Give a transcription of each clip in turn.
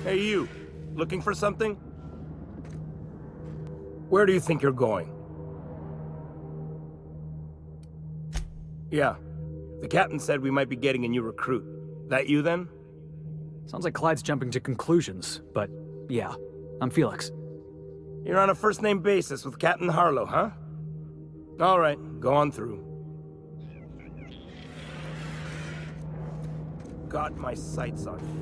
Hey, you. Looking for something? Where do you think you're going? Yeah. The captain said we might be getting a new recruit. That you, then? Sounds like Clyde's jumping to conclusions, but yeah, I'm Felix. You're on a first-name basis with Captain Harlow, huh? All right, go on through. Got my sights on you.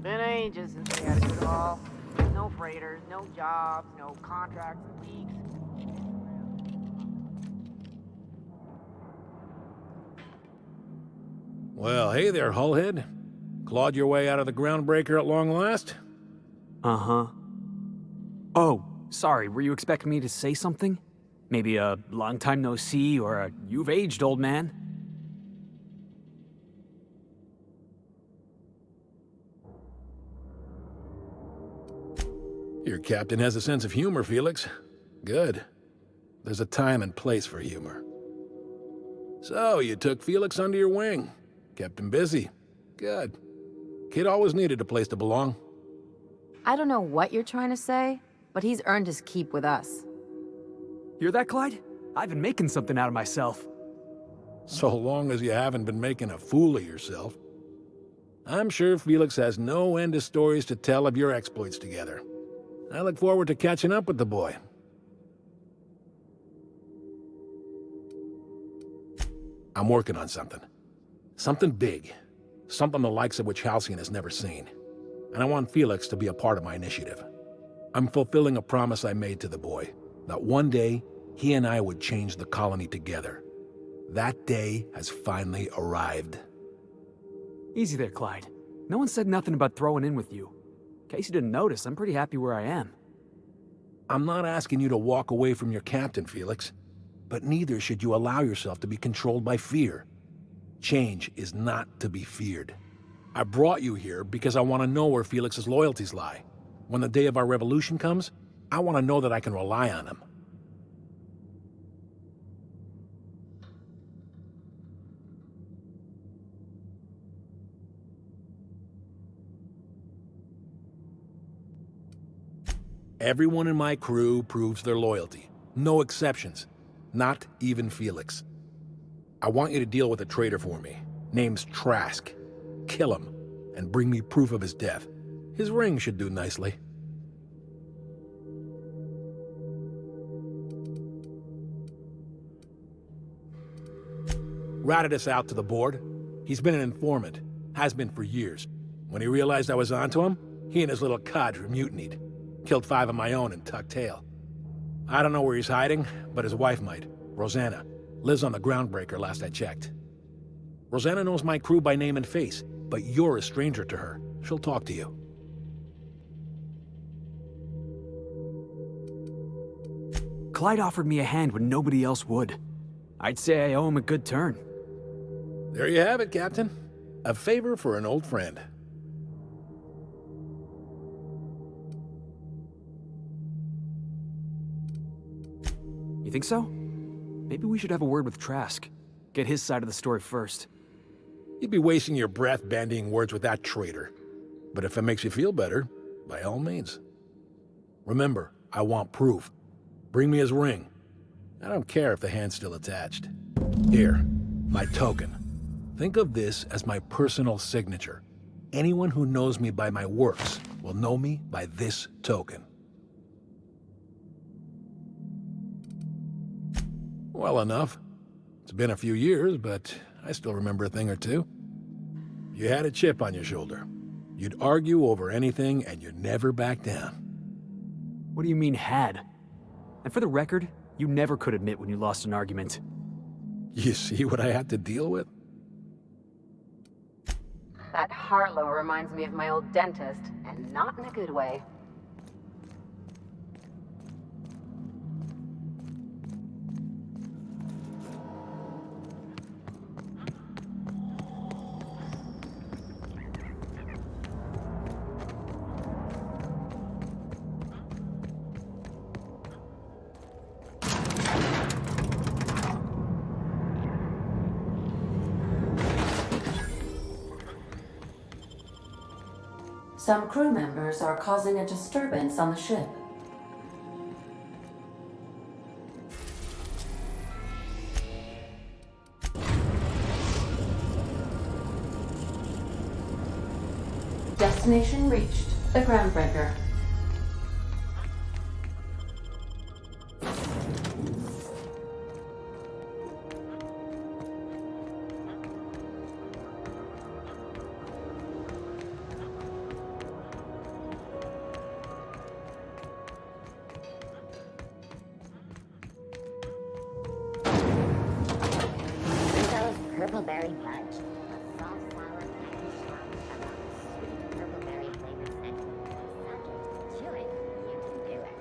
Been ages since we had to do it all. No freighters, no jobs, no contracts in weeks. Well, hey there, Hullhead. Clawed your way out of the groundbreaker at long last? Uh-huh. Oh, sorry, were you expecting me to say something? Maybe a long time no see, or a you've aged, old man? Your captain has a sense of humor, Felix. Good. There's a time and place for humor. So, you took Felix under your wing. Kept him busy. Good. Kid always needed a place to belong. I don't know what you're trying to say, but he's earned his keep with us. Hear that, Clyde? I've been making something out of myself. So long as you haven't been making a fool of yourself. I'm sure Felix has no end of stories to tell of your exploits together. I look forward to catching up with the boy. I'm working on something. Something big. Something the likes of which Halcyon has never seen. And I want Felix to be a part of my initiative. I'm fulfilling a promise I made to the boy, that one day, he and I would change the colony together. That day has finally arrived. Easy there, Clyde. No one said nothing about throwing in with you. In case you didn't notice, I'm pretty happy where I am. I'm not asking you to walk away from your captain, Felix. But neither should you allow yourself to be controlled by fear. Change is not to be feared. I brought you here because I want to know where Felix's loyalties lie. When the day of our revolution comes, I want to know that I can rely on him. Everyone in my crew proves their loyalty. No exceptions. Not even Felix. I want you to deal with a traitor for me. Name's Trask. Kill him, and bring me proof of his death. His ring should do nicely. Ratted us out to the board. He's been an informant. Has been for years. When he realized I was onto him, he and his little cadre mutinied. Killed 5 of my own and tucked tail. I don't know where he's hiding, but his wife might. Rosanna. Lives on the groundbreaker last I checked. Rosanna knows my crew by name and face, but you're a stranger to her. She'll talk to you. Clyde offered me a hand when nobody else would. I'd say I owe him a good turn. There you have it, Captain. A favor for an old friend. You think so? Maybe we should have a word with Trask. Get his side of the story first. You'd be wasting your breath bandying words with that traitor. But if it makes you feel better, by all means. Remember, I want proof. Bring me his ring. I don't care if the hand's still attached. Here, my token. Think of this as my personal signature. Anyone who knows me by my works will know me by this token. Well enough. It's been a few years, but I still remember a thing or two. You had a chip on your shoulder. You'd argue over anything and you'd never back down. What do you mean, had? And for the record, you never could admit when you lost an argument. You see what I had to deal with? That Harlow reminds me of my old dentist, and not in a good way. Some crew members are causing a disturbance on the ship. Destination reached. The groundbreaker. Purple berry fudge. A soft, sour, candy strong cama. Sweet purple berry flavored scent. Subject, chew it. You can do it.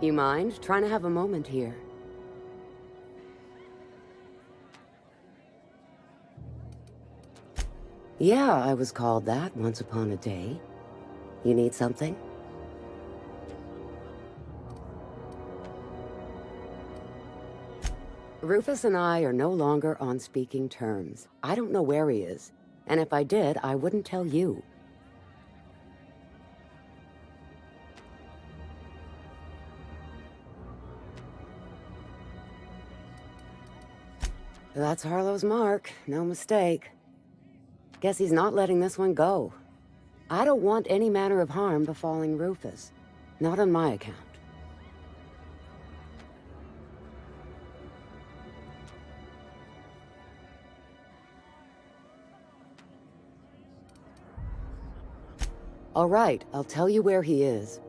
You mind trying to have a moment here? Yeah, I was called that once upon a day. You need something? Rufus and I are no longer on speaking terms. I don't know where he is, and if I did, I wouldn't tell you. That's Harlow's mark, no mistake. Guess he's not letting this one go. I don't want any manner of harm befalling Rufus. Not on my account. All right, I'll tell you where he is.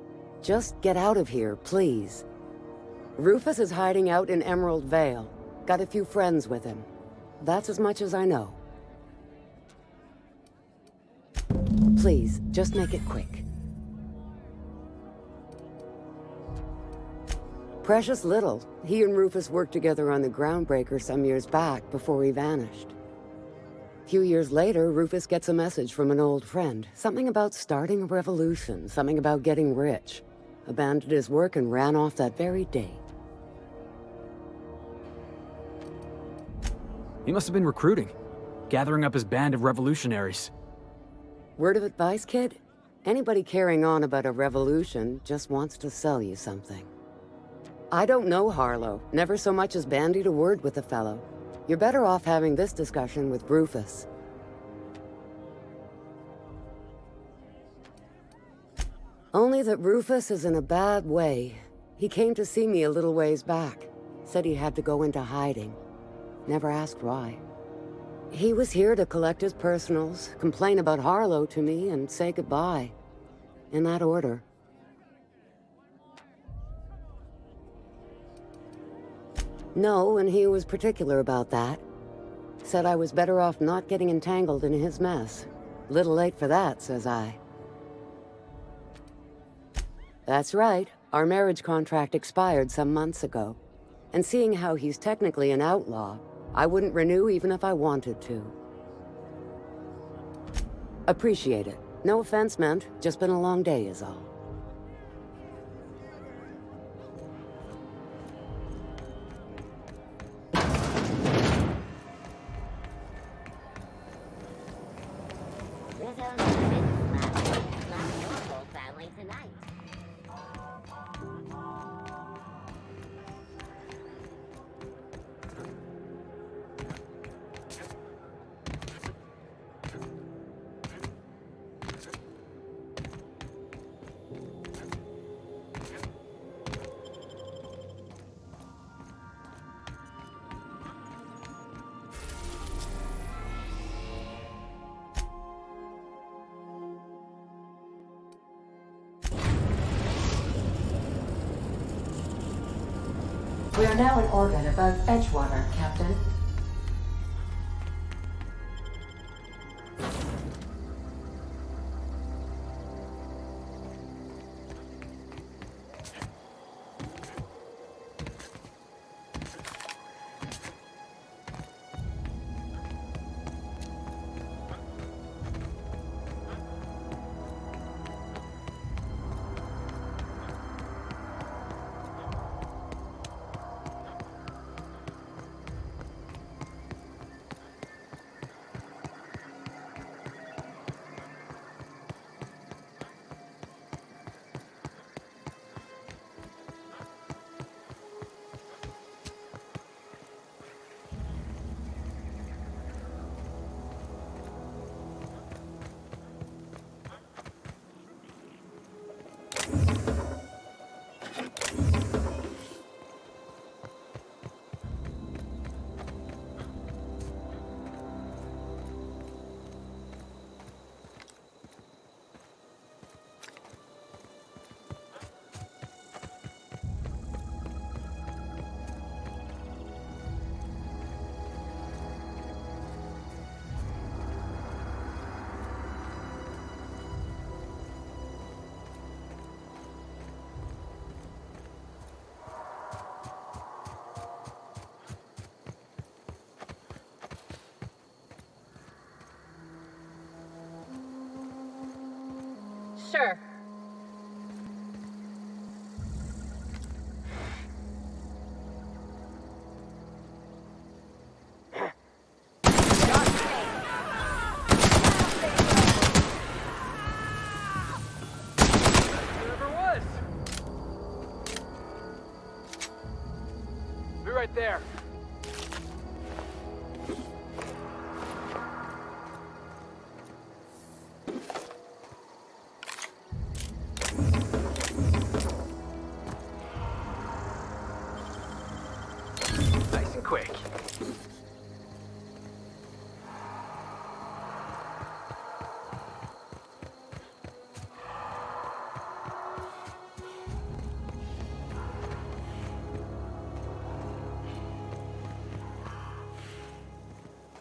Just get out of here, please. Rufus is hiding out in Emerald Vale. Got a few friends with him. That's as much as I know. Please, just make it quick. Precious little. He and Rufus worked together on the Groundbreaker some years back before he vanished. A few years later, Rufus gets a message from an old friend. Something about starting a revolution, something about getting rich. Abandoned his work and ran off that very day. He must have been recruiting, gathering up his band of revolutionaries. Word of advice, kid? Anybody carrying on about a revolution just wants to sell you something. I don't know Harlow, never so much as bandied a word with the fellow. You're better off having this discussion with Rufus. Only that Rufus is in a bad way. He came to see me a little ways back. Said he had to go into hiding. Never asked why. He was here to collect his personals, complain about Harlow to me, and say goodbye. In that order. No, and he was particular about that. Said I was better off not getting entangled in his mess. Little late for that, says I. That's right. Our marriage contract expired some months ago. And seeing how he's technically an outlaw, I wouldn't renew even if I wanted to. Appreciate it. No offense meant, just been a long day is all. We are now in orbit above Edgewater, Captain. Sure. Whoever it was. Be right there. Nice and quick.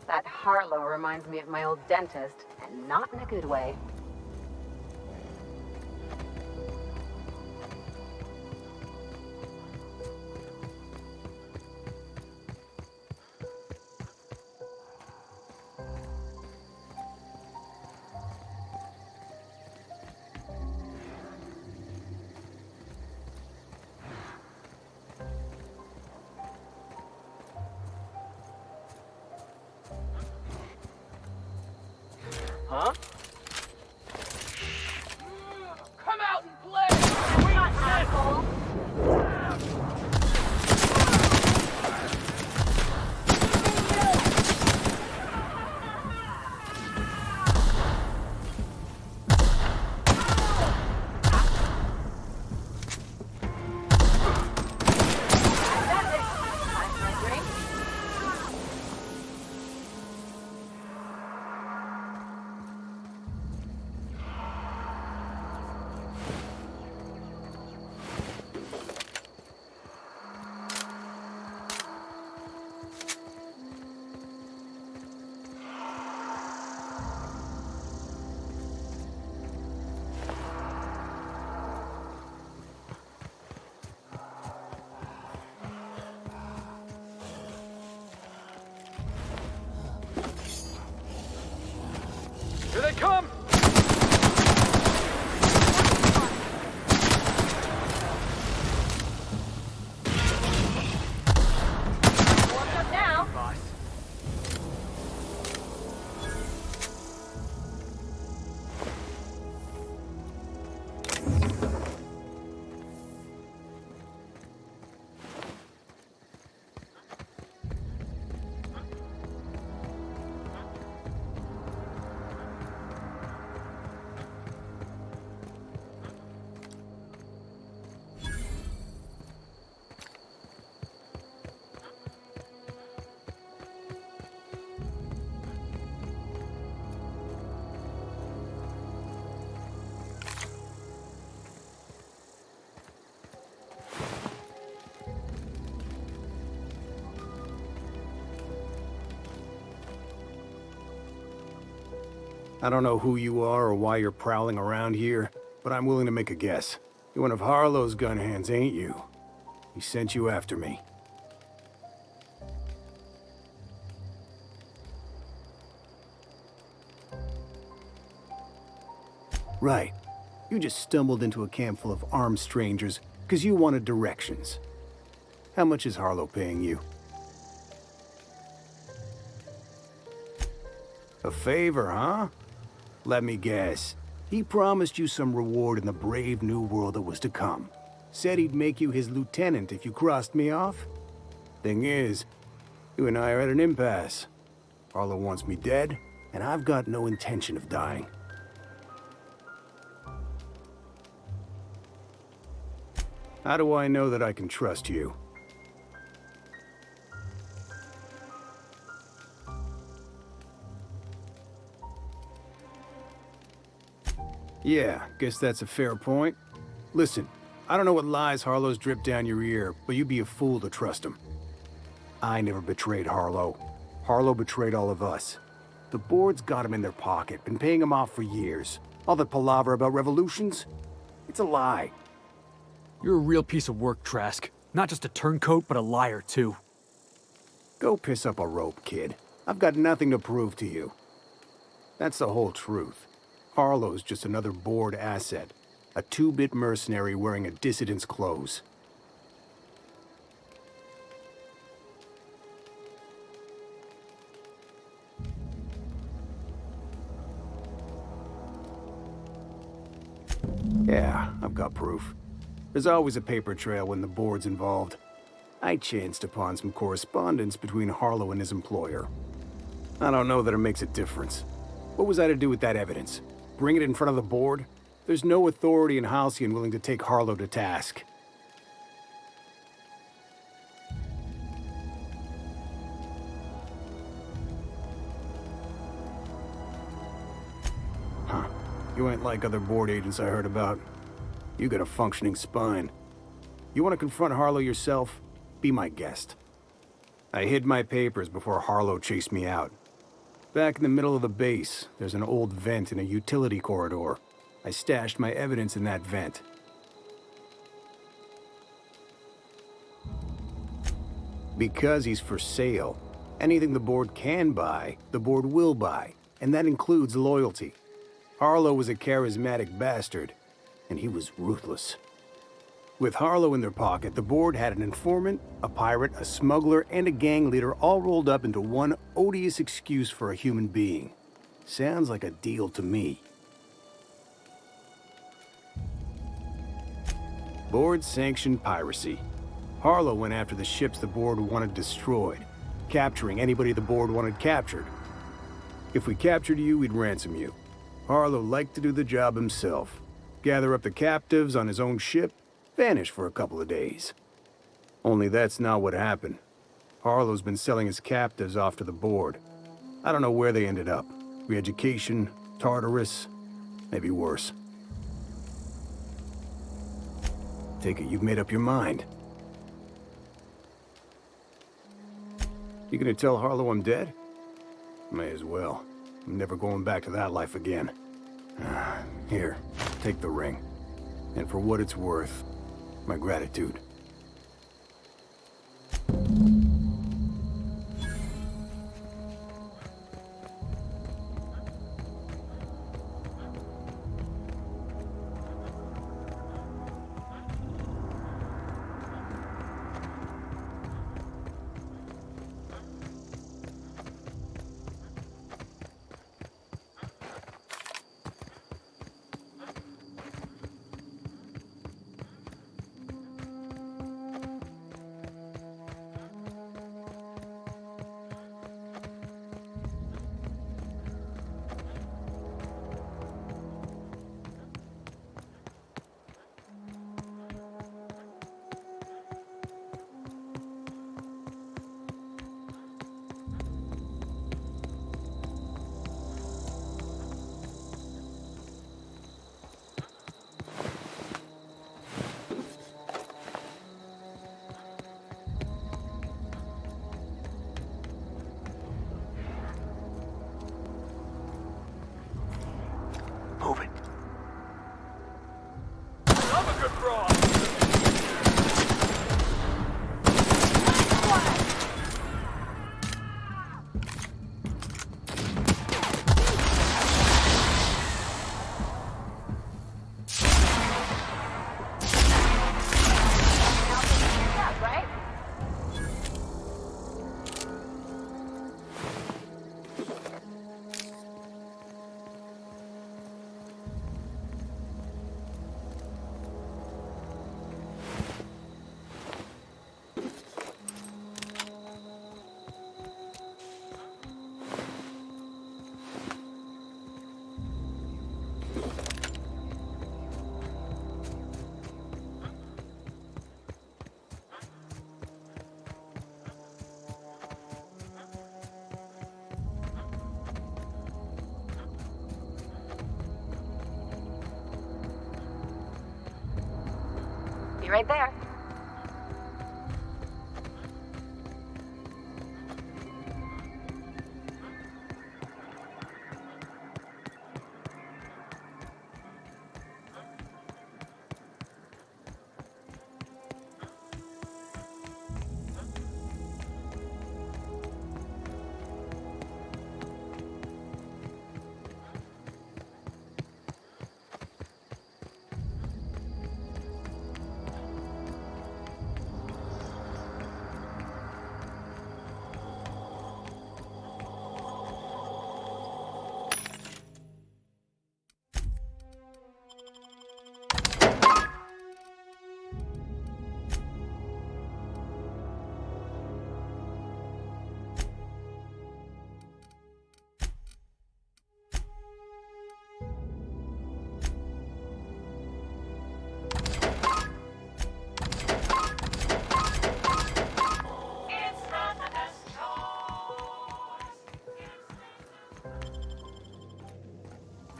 That Harlow reminds me of my old dentist, and not in a good way. Huh? Come out and play! We're not assholes! I don't know who you are or why you're prowling around here, but I'm willing to make a guess. You're one of Harlow's gun hands, ain't you? He sent you after me. Right. You just stumbled into a camp full of armed strangers because you wanted directions. How much is Harlow paying you? A favor, huh? Let me guess. He promised you some reward in the brave new world that was to come. Said he'd make you his lieutenant if you crossed me off. Thing is, you and I are at an impasse. Harlow wants me dead, and I've got no intention of dying. How do I know that I can trust you? Yeah, guess that's a fair point. Listen, I don't know what lies Harlow's dripped down your ear, but you'd be a fool to trust him. I never betrayed Harlow. Harlow betrayed all of us. The board's got him in their pocket, been paying him off for years. All that palaver about revolutions? It's a lie. You're a real piece of work, Trask. Not just a turncoat, but a liar, too. Go piss up a rope, kid. I've got nothing to prove to you. That's the whole truth. Harlow's just another board asset. A two-bit mercenary wearing a dissident's clothes. Yeah, I've got proof. There's always a paper trail when the board's involved. I chanced upon some correspondence between Harlow and his employer. I don't know that it makes a difference. What was I to do with that evidence? Bring it in front of the board? There's no authority in Halcyon willing to take Harlow to task. Huh. You ain't like other board agents I heard about. You got a functioning spine. You want to confront Harlow yourself? Be my guest. I hid my papers before Harlow chased me out. Back in the middle of the base, there's an old vent in a utility corridor. I stashed my evidence in that vent. Because he's for sale. Anything the board can buy, the board will buy. And that includes loyalty. Harlow was a charismatic bastard, and he was ruthless. With Harlow in their pocket, the board had an informant, a pirate, a smuggler, and a gang leader all rolled up into one odious excuse for a human being. Sounds like a deal to me. Board-sanctioned piracy. Harlow went after the ships the board wanted destroyed, capturing anybody the board wanted captured. If we captured you, we'd ransom you. Harlow liked to do the job himself. Gather up the captives on his own ship, vanish for a couple of days. Only that's not what happened. Harlow's been selling his captives off to the board. I don't know where they ended up. Re-education, Tartarus, maybe worse. Take it you've made up your mind. You gonna tell Harlow I'm dead? May as well. I'm never going back to that life again. Here, take the ring. And for what it's worth, my gratitude. right there.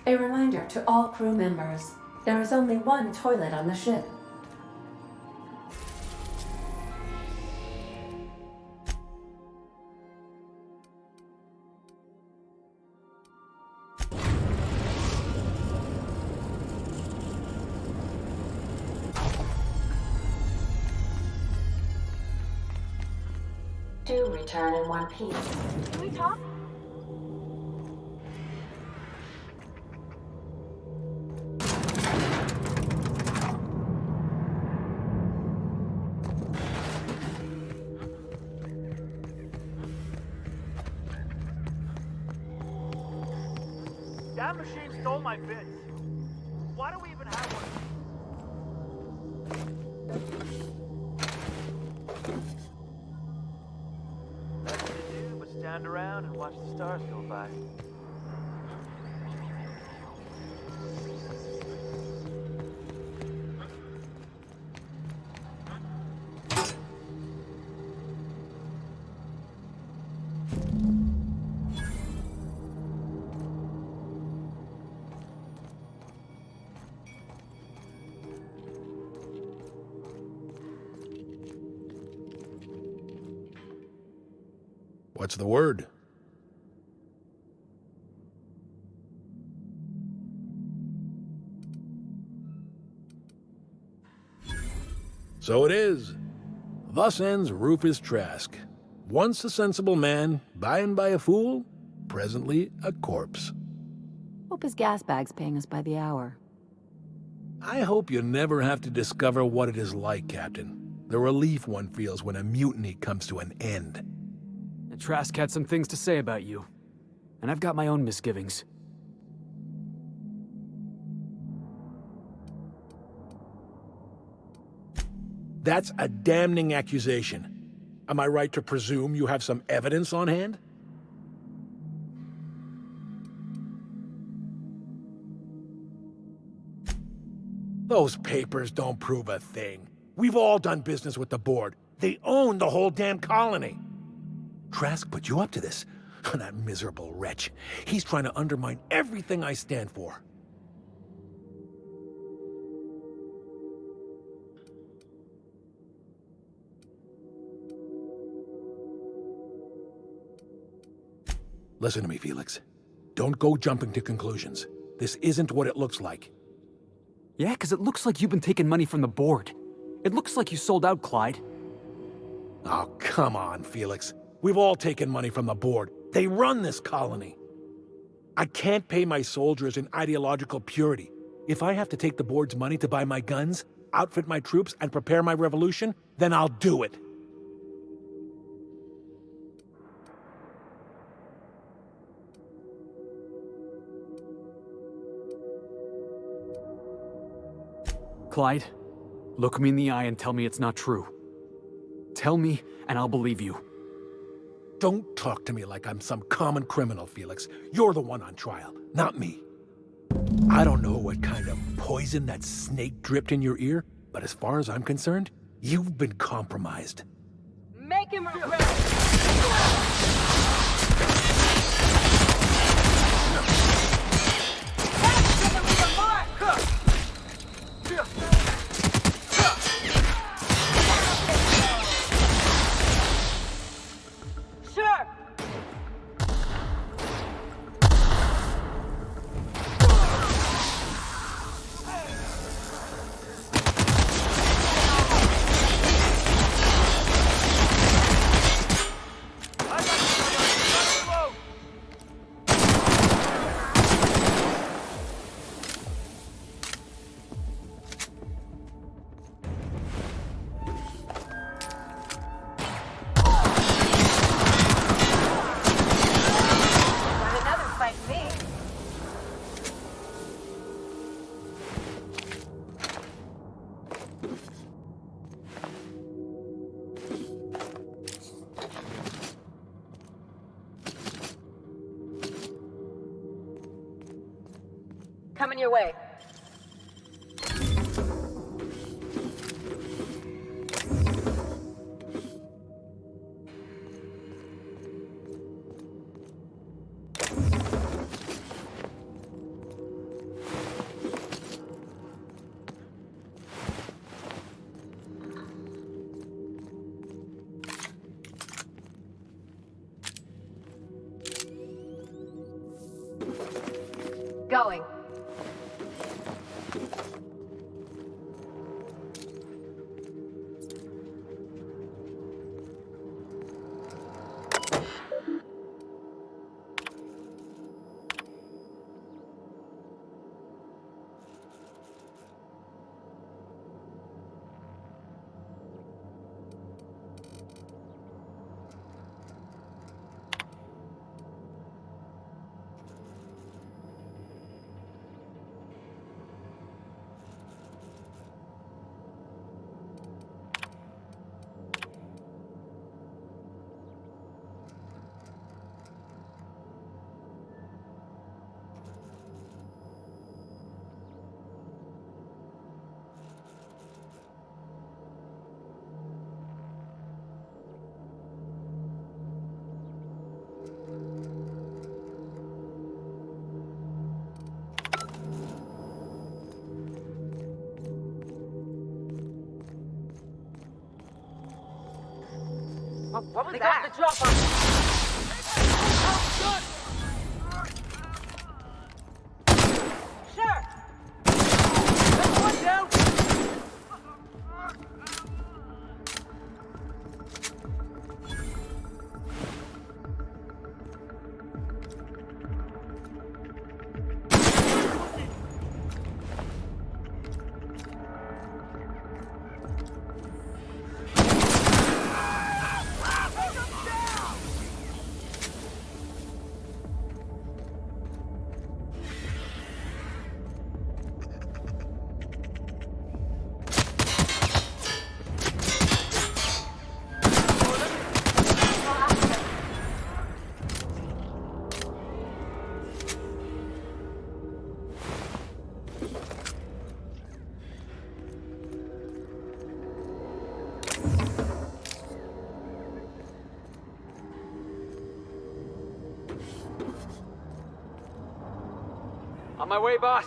A reminder to all crew members, there is only one toilet on the ship. Do return in one piece. Can we talk? That machine stole my bits. Why do we even have one? Nothing to do but stand around and watch the stars go by. What's the word? So it is. Thus ends Rufus Trask. Once a sensible man, by and by a fool, presently a corpse. Hope his gas bag's paying us by the hour. I hope you never have to discover what it is like, Captain. The relief one feels when a mutiny comes to an end. Trask had some things to say about you, and I've got my own misgivings. That's a damning accusation. Am I right to presume you have some evidence on hand? Those papers don't prove a thing. We've all done business with the board. They own the whole damn colony. Trask put you up to this. That miserable wretch. He's trying to undermine everything I stand for. Listen to me, Felix. Don't go jumping to conclusions. This isn't what it looks like. Yeah, because it looks like you've been taking money from the board. It looks like you sold out, Clyde. Oh, come on, Felix. We've all taken money from the board. They run this colony. I can't pay my soldiers in ideological purity. If I have to take the board's money to buy my guns, outfit my troops, and prepare my revolution, then I'll do it. Clyde, look me in the eye and tell me it's not true. Tell me, and I'll believe you. Don't talk to me like I'm some common criminal, Felix. You're the one on trial, not me. I don't know what kind of poison that snake dripped in your ear, but as far as I'm concerned, you've been compromised. Make him regret. That's gonna leave a mark. Coming your way. Going. What was that? The drop on. On my way, boss.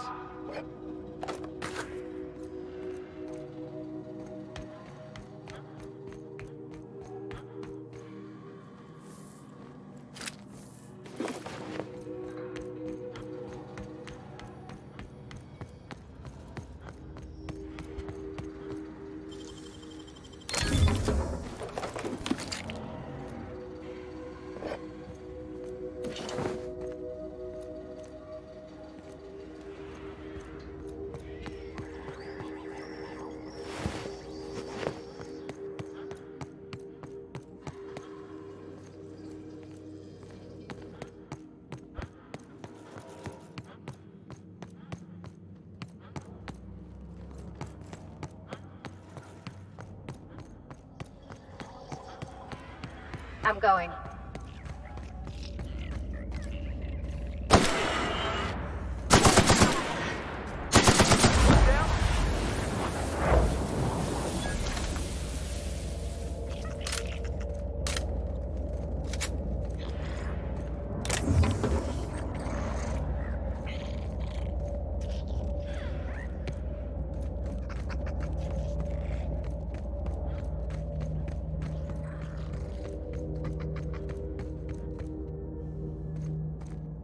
I'm going.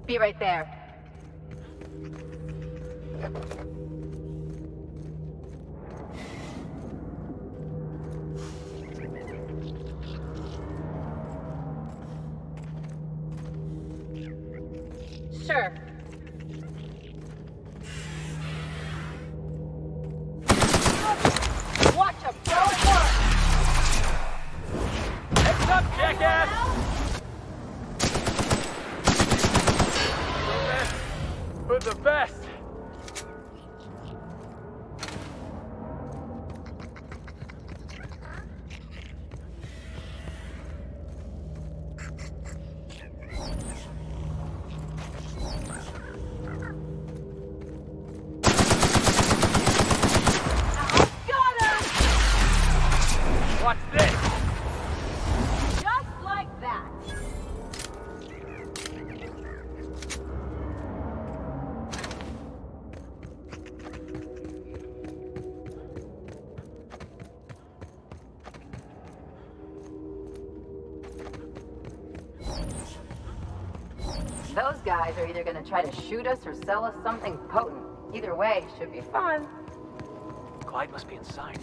Be right there. Sure. Watch him! Heads up, jackass! For the best! Those guys are either gonna try to shoot us or sell us something potent. Either way, should be fun. Clyde must be inside.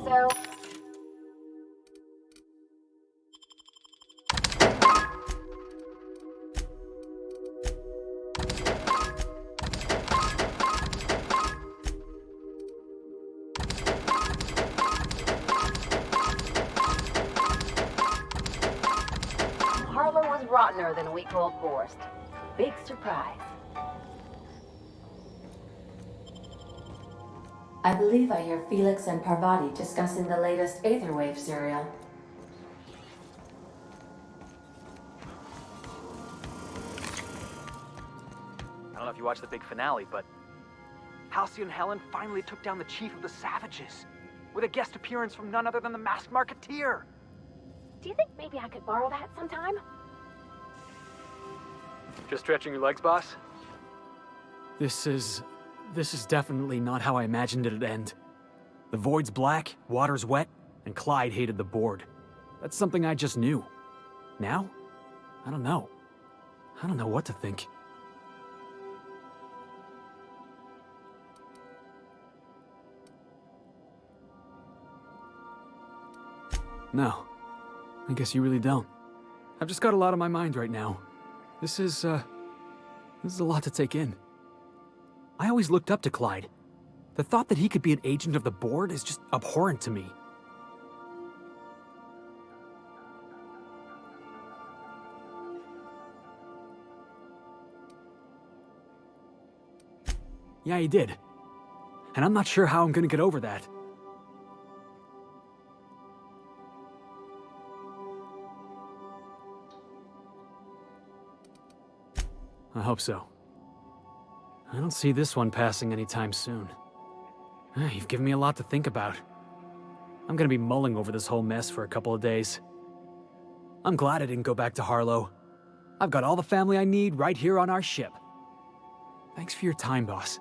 So... Harlow was rottener than a week-old Forrest. Big surprise. I believe I hear Felix and Parvati discussing the latest Aetherwave serial. I don't know if you watched the big finale, but Halcyon Helen finally took down the chief of the Savages, with a guest appearance from none other than the masked marketeer. Do you think maybe I could borrow that sometime? Just stretching your legs, boss? This is definitely not how I imagined it'd end. The void's black, water's wet, and Clyde hated the board. That's something I just knew. Now? I don't know. I don't know what to think. No. I guess you really don't. I've just got a lot on my mind right now. This is a lot to take in. I always looked up to Clyde. The thought that he could be an agent of the board is just abhorrent to me. Yeah, he did. And I'm not sure how I'm gonna get over that. I hope so. I don't see this one passing anytime soon. You've given me a lot to think about. I'm gonna be mulling over this whole mess for a couple of days. I'm glad I didn't go back to Harlow. I've got all the family I need right here on our ship. Thanks for your time, boss.